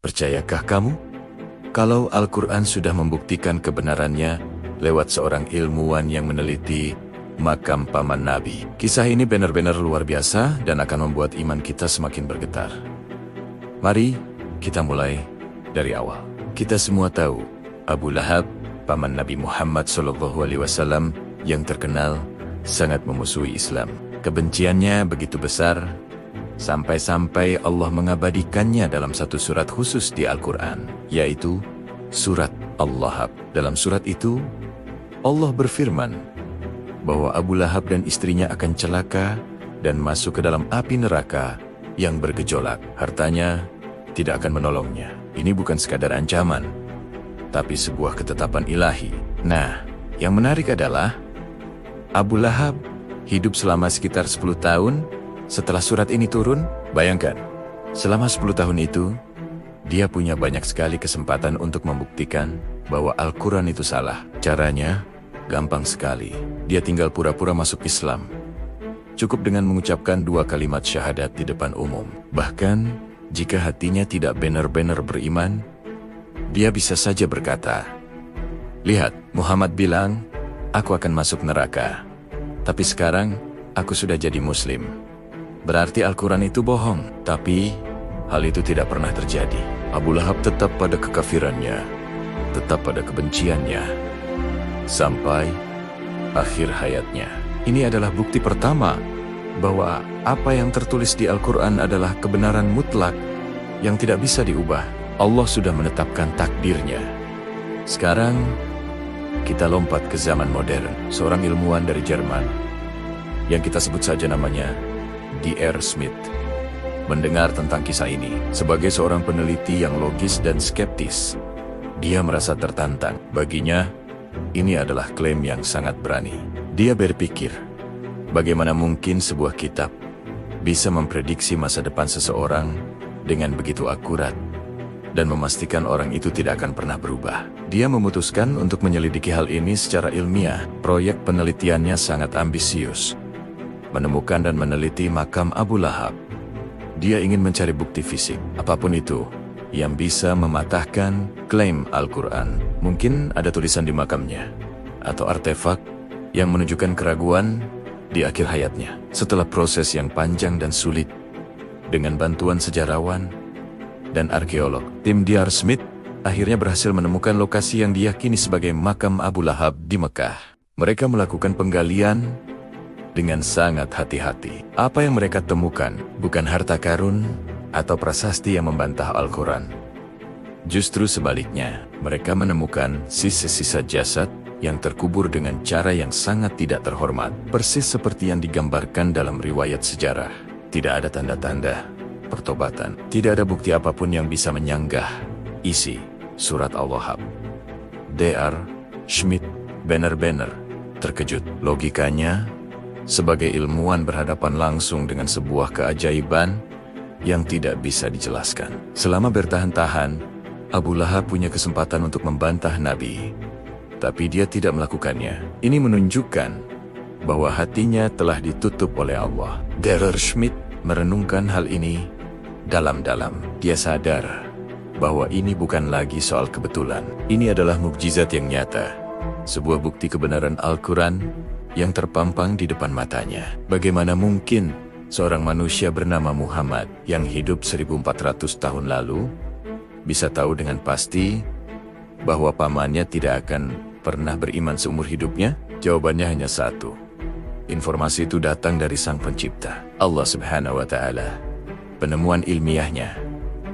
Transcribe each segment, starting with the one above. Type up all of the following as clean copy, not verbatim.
Percayakah kamu? Kalau Al-Quran sudah membuktikan kebenarannya lewat seorang ilmuwan yang meneliti makam paman Nabi. Kisah ini benar-benar luar biasa dan akan membuat iman kita semakin bergetar. Mari kita mulai dari awal. Kita semua tahu Abu Lahab, paman Nabi Muhammad SAW yang terkenal sangat memusuhi Islam. Kebenciannya begitu besar sampai-sampai Allah mengabadikannya dalam satu surat khusus di Al-Quran, yaitu surat Al-Lahab. Dalam surat itu, Allah berfirman bahwa Abu Lahab dan istrinya akan celaka dan masuk ke dalam api neraka yang bergejolak. Hartanya tidak akan menolongnya. Ini bukan sekadar ancaman, tapi sebuah ketetapan ilahi. Nah, yang menarik adalah Abu Lahab hidup selama sekitar 10 tahun setelah surat ini turun. Bayangkan, selama 10 tahun itu, dia punya banyak sekali kesempatan untuk membuktikan bahwa Al-Quran itu salah. Caranya gampang sekali. Dia tinggal pura-pura masuk Islam. Cukup dengan mengucapkan 2 kalimat syahadat di depan umum. Bahkan, jika hatinya tidak benar-benar beriman, dia bisa saja berkata, "Lihat, Muhammad bilang, aku akan masuk neraka. Tapi sekarang, aku sudah jadi Muslim. Berarti Al-Quran itu bohong." Tapi, hal itu tidak pernah terjadi. Abu Lahab tetap pada kekafirannya, tetap pada kebenciannya, sampai akhir hayatnya. Ini adalah bukti pertama bahwa apa yang tertulis di Al-Quran adalah kebenaran mutlak yang tidak bisa diubah. Allah sudah menetapkan takdirnya. Sekarang, kita lompat ke zaman modern. Seorang ilmuwan dari Jerman, yang kita sebut saja namanya D.R. Smith, mendengar tentang kisah ini. Sebagai seorang peneliti yang logis dan skeptis, dia merasa tertantang. Baginya, ini adalah klaim yang sangat berani. Dia berpikir, bagaimana mungkin sebuah kitab bisa memprediksi masa depan seseorang dengan begitu akurat dan memastikan orang itu tidak akan pernah berubah. Dia memutuskan untuk menyelidiki hal ini secara ilmiah. Proyek penelitiannya sangat ambisius. Menemukan dan meneliti makam Abu Lahab. Dia ingin mencari bukti fisik, apapun itu, yang bisa mematahkan klaim Al-Quran. Mungkin ada tulisan di makamnya, atau artefak yang menunjukkan keraguan di akhir hayatnya. Setelah proses yang panjang dan sulit, dengan bantuan sejarawan dan arkeolog, tim D.R. Smith akhirnya berhasil menemukan lokasi yang diyakini sebagai makam Abu Lahab di Mekah. Mereka melakukan penggalian dengan sangat hati-hati. Apa yang mereka temukan bukan harta karun atau prasasti yang membantah Al-Quran. Justru sebaliknya, mereka menemukan sisa-sisa jasad yang terkubur dengan cara yang sangat tidak terhormat, persis seperti yang digambarkan dalam riwayat sejarah. Tidak ada tanda-tanda pertobatan, tidak ada bukti apapun yang bisa menyanggah isi surat Al-Lahab. D.R. Smith benar-benar terkejut. Logikanya, sebagai ilmuwan berhadapan langsung dengan sebuah keajaiban yang tidak bisa dijelaskan. Selama bertahan-tahan, Abu Lahab punya kesempatan untuk membantah Nabi, tapi dia tidak melakukannya. Ini menunjukkan bahwa hatinya telah ditutup oleh Allah. D.R. Smith merenungkan hal ini dalam-dalam. Dia sadar bahwa ini bukan lagi soal kebetulan. Ini adalah mukjizat yang nyata, sebuah bukti kebenaran Al-Quran yang terpampang di depan matanya. Bagaimana mungkin seorang manusia bernama Muhammad yang hidup 1400 tahun lalu bisa tahu dengan pasti bahwa pamannya tidak akan pernah beriman seumur hidupnya? Jawabannya hanya satu. Informasi itu datang dari Sang Pencipta, Allah Subhanahu wa Ta'ala. Penemuan ilmiahnya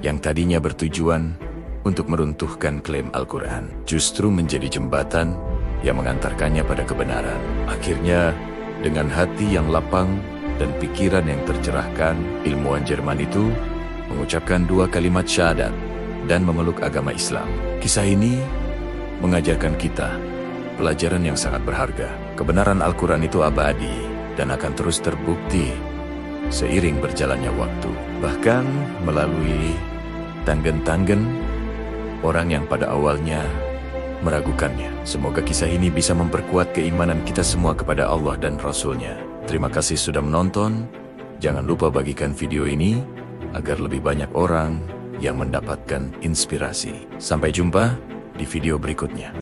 yang tadinya bertujuan untuk meruntuhkan klaim Al-Quran justru menjadi jembatan yang mengantarkannya pada kebenaran. Akhirnya, dengan hati yang lapang dan pikiran yang tercerahkan, ilmuwan Jerman itu mengucapkan 2 kalimat syahadat dan memeluk agama Islam. Kisah ini mengajarkan kita pelajaran yang sangat berharga. Kebenaran Al-Quran itu abadi dan akan terus terbukti seiring berjalannya waktu. Bahkan melalui tanggen-tanggen orang yang pada awalnya meragukannya. Semoga kisah ini bisa memperkuat keimanan kita semua kepada Allah dan Rasul-Nya. Terima kasih sudah menonton. Jangan lupa bagikan video ini agar lebih banyak orang yang mendapatkan inspirasi. Sampai jumpa di video berikutnya.